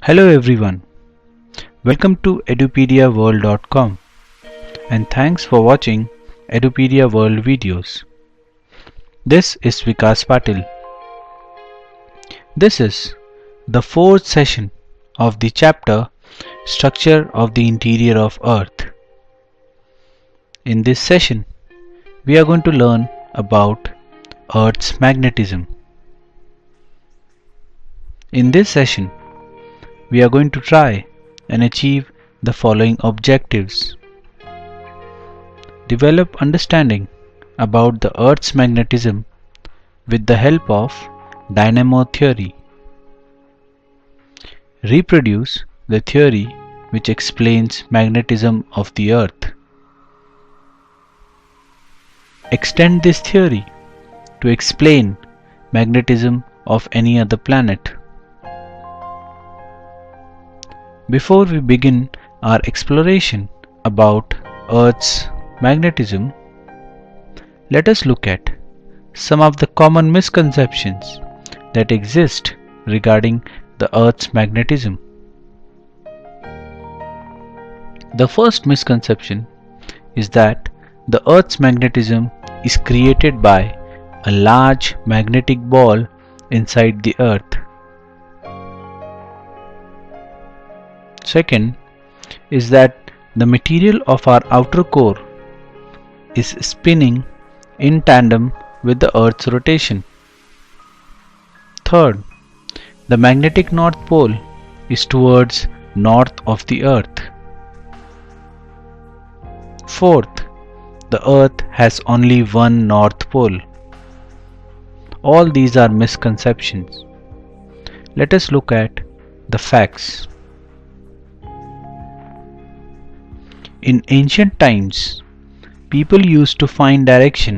Hello everyone, welcome to edupediaworld.com and thanks for watching Edupedia World videos. This is Vikas Patil. This is the fourth session of the chapter Structure of the Interior of Earth. In this session, we are going to learn about Earth's magnetism. In this session, we are going to try and achieve the following objectives. Develop understanding about the Earth's magnetism with the help of Dynamo theory. Reproduce the theory which explains magnetism of the Earth. Extend this theory to explain magnetism of any other planet. Before we begin our exploration about Earth's magnetism, let us look at some of the common misconceptions that exist regarding the Earth's magnetism. The first misconception is that the Earth's magnetism is created by a large magnetic ball inside the Earth. Second is that the material of our outer core is spinning in tandem with the Earth's rotation. Third, the magnetic North Pole is towards north of the Earth. Fourth, the Earth has only one North Pole. All these are misconceptions. Let us look at the facts. In ancient times, people used to find direction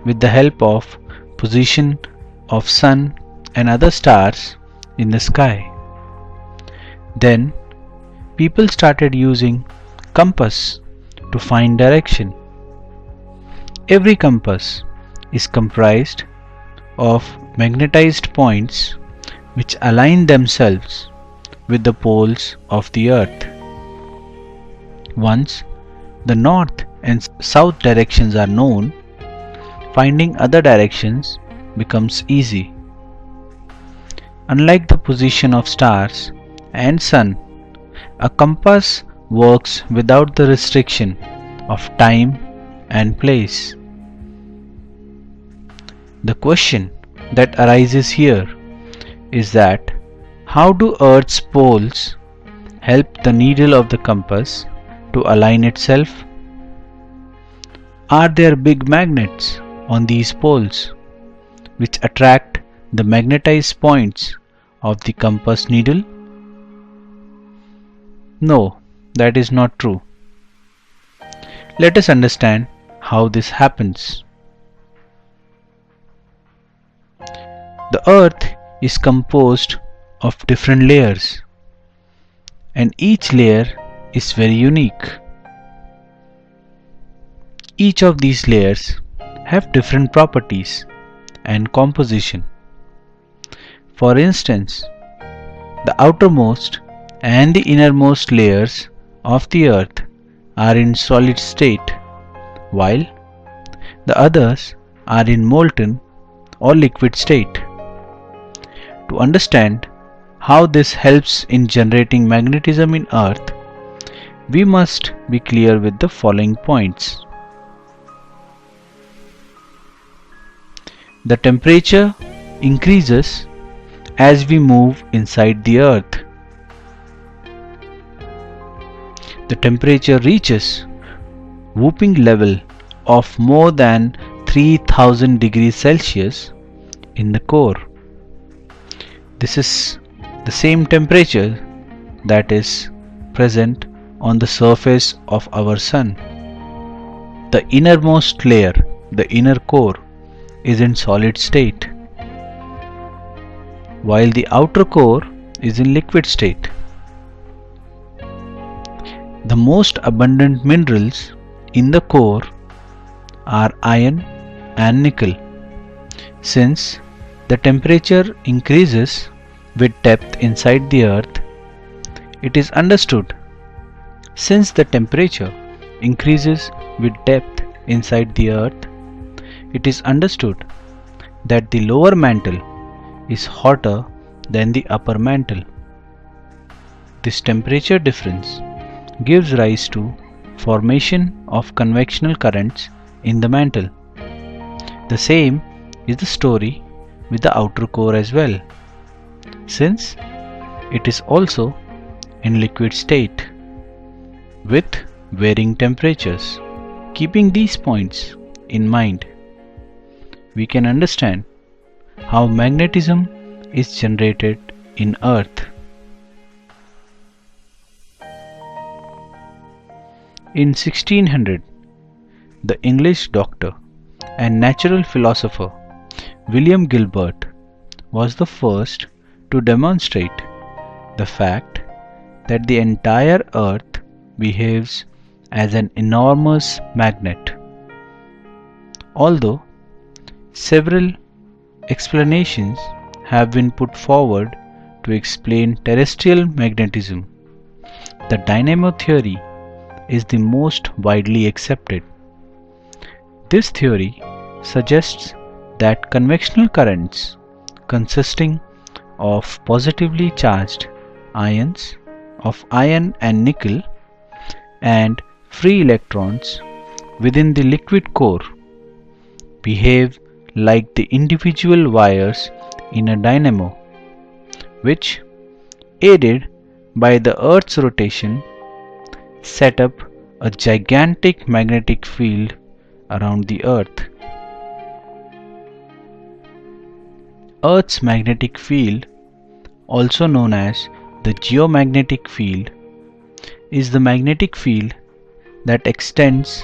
with the help of position of sun and other stars in the sky. Then, people started using compass to find direction. Every compass is comprised of magnetized points which align themselves with the poles of the Earth. Once the north and south directions are known, finding other directions becomes easy. Unlike the position of stars and sun, a compass works without the restriction of time and place. The question that arises here is that how do Earth's poles help the needle of the compass to align itself? Are there big magnets on these poles which attract the magnetized points of the compass needle? No, that is not true. Let us understand how this happens. The Earth is composed of different layers, and each layer is very unique. Each of these layers have different properties and composition. For instance, the outermost and the innermost layers of the Earth are in solid state, while the others are in molten or liquid state. To understand how this helps in generating magnetism in Earth, we must be clear with the following points. The temperature increases as we move inside the Earth. The temperature reaches whooping level of more than 3000 degrees Celsius in the core. This is the same temperature that is present on the surface of our Sun. The innermost layer, the inner core, is in solid state, while the outer core is in liquid state. The most abundant minerals in the core are iron and nickel. Since the temperature increases with depth inside the Earth, It is understood since the temperature increases with depth inside the Earth, it is understood that the lower mantle is hotter than the upper mantle. This temperature difference gives rise to formation of convectional currents in the mantle. The same is the story with the outer core as well, since it is also in liquid state with varying temperatures. Keeping these points in mind, we can understand how magnetism is generated in Earth. In 1600, the English doctor and natural philosopher William Gilbert was the first to demonstrate the fact that the entire Earth behaves as an enormous magnet. Although several explanations have been put forward to explain terrestrial magnetism, the dynamo theory is the most widely accepted. This theory suggests that convectional currents consisting of positively charged ions of iron and nickel and free electrons within the liquid core behave like the individual wires in a dynamo, which, aided by the Earth's rotation, set up a gigantic magnetic field around the Earth. Earth's magnetic field, also known as the geomagnetic field, is the magnetic field that extends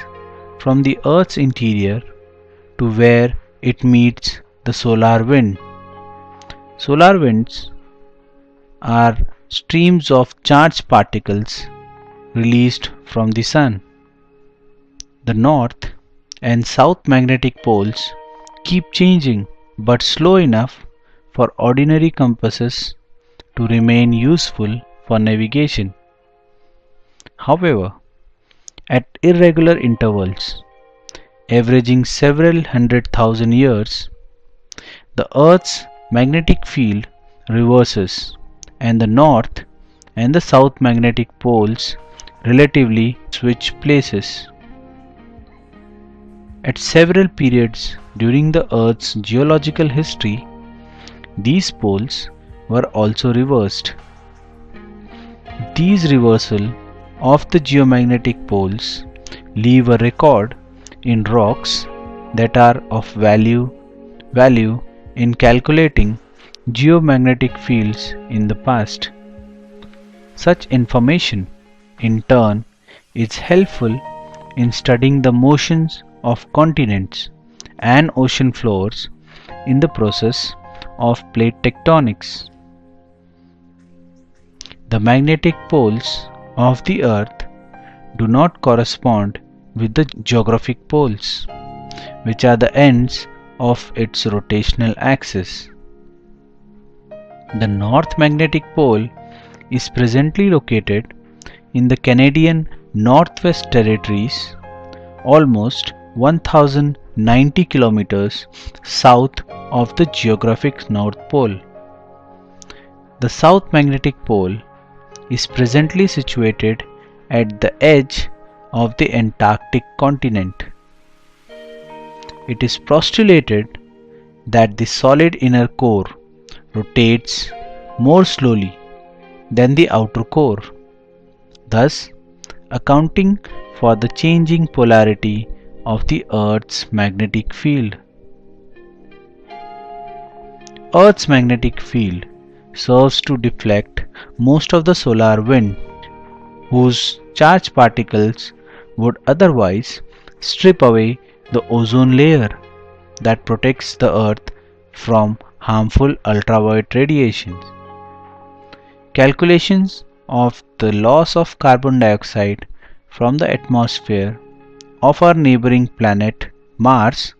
from the Earth's interior to where it meets the solar wind. Solar winds are streams of charged particles released from the Sun. The north and south magnetic poles keep changing, but slow enough for ordinary compasses to remain useful for navigation. However, at irregular intervals, averaging several 100,000 years, the Earth's magnetic field reverses and the north and the south magnetic poles relatively switch places. At several periods during the Earth's geological history, these poles were also reversed. These reversal of the geomagnetic poles leave a record in rocks that are of value in calculating geomagnetic fields in the past. Such information, in turn, is helpful in studying the motions of continents and ocean floors in the process of plate tectonics. The magnetic poles of the Earth do not correspond with the geographic poles, which are the ends of its rotational axis. The North Magnetic Pole is presently located in the Canadian Northwest Territories, almost 1090 kilometers south of the geographic North Pole. The South Magnetic Pole is presently situated at the edge of the Antarctic continent. It is postulated that the solid inner core rotates more slowly than the outer core, thus accounting for the changing polarity of the Earth's magnetic field. Earth's magnetic field serves to deflect most of the solar wind, whose charged particles would otherwise strip away the ozone layer that protects the Earth from harmful ultraviolet radiations. Calculations of the loss of carbon dioxide from the atmosphere of our neighboring planet Mars,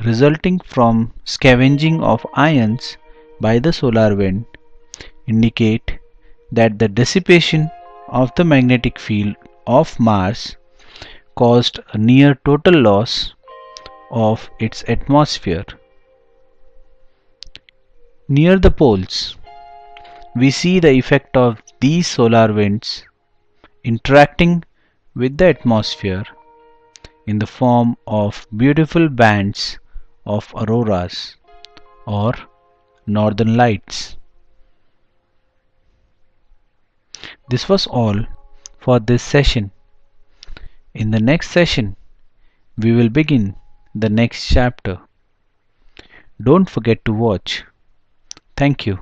resulting from scavenging of ions by the solar wind, indicate that the dissipation of the magnetic field of Mars caused a near total loss of its atmosphere. Near the poles, we see the effect of these solar winds interacting with the atmosphere in the form of beautiful bands of auroras or northern lights. This was all for this session. In the next session, we will begin the next chapter. Don't forget to watch. Thank you.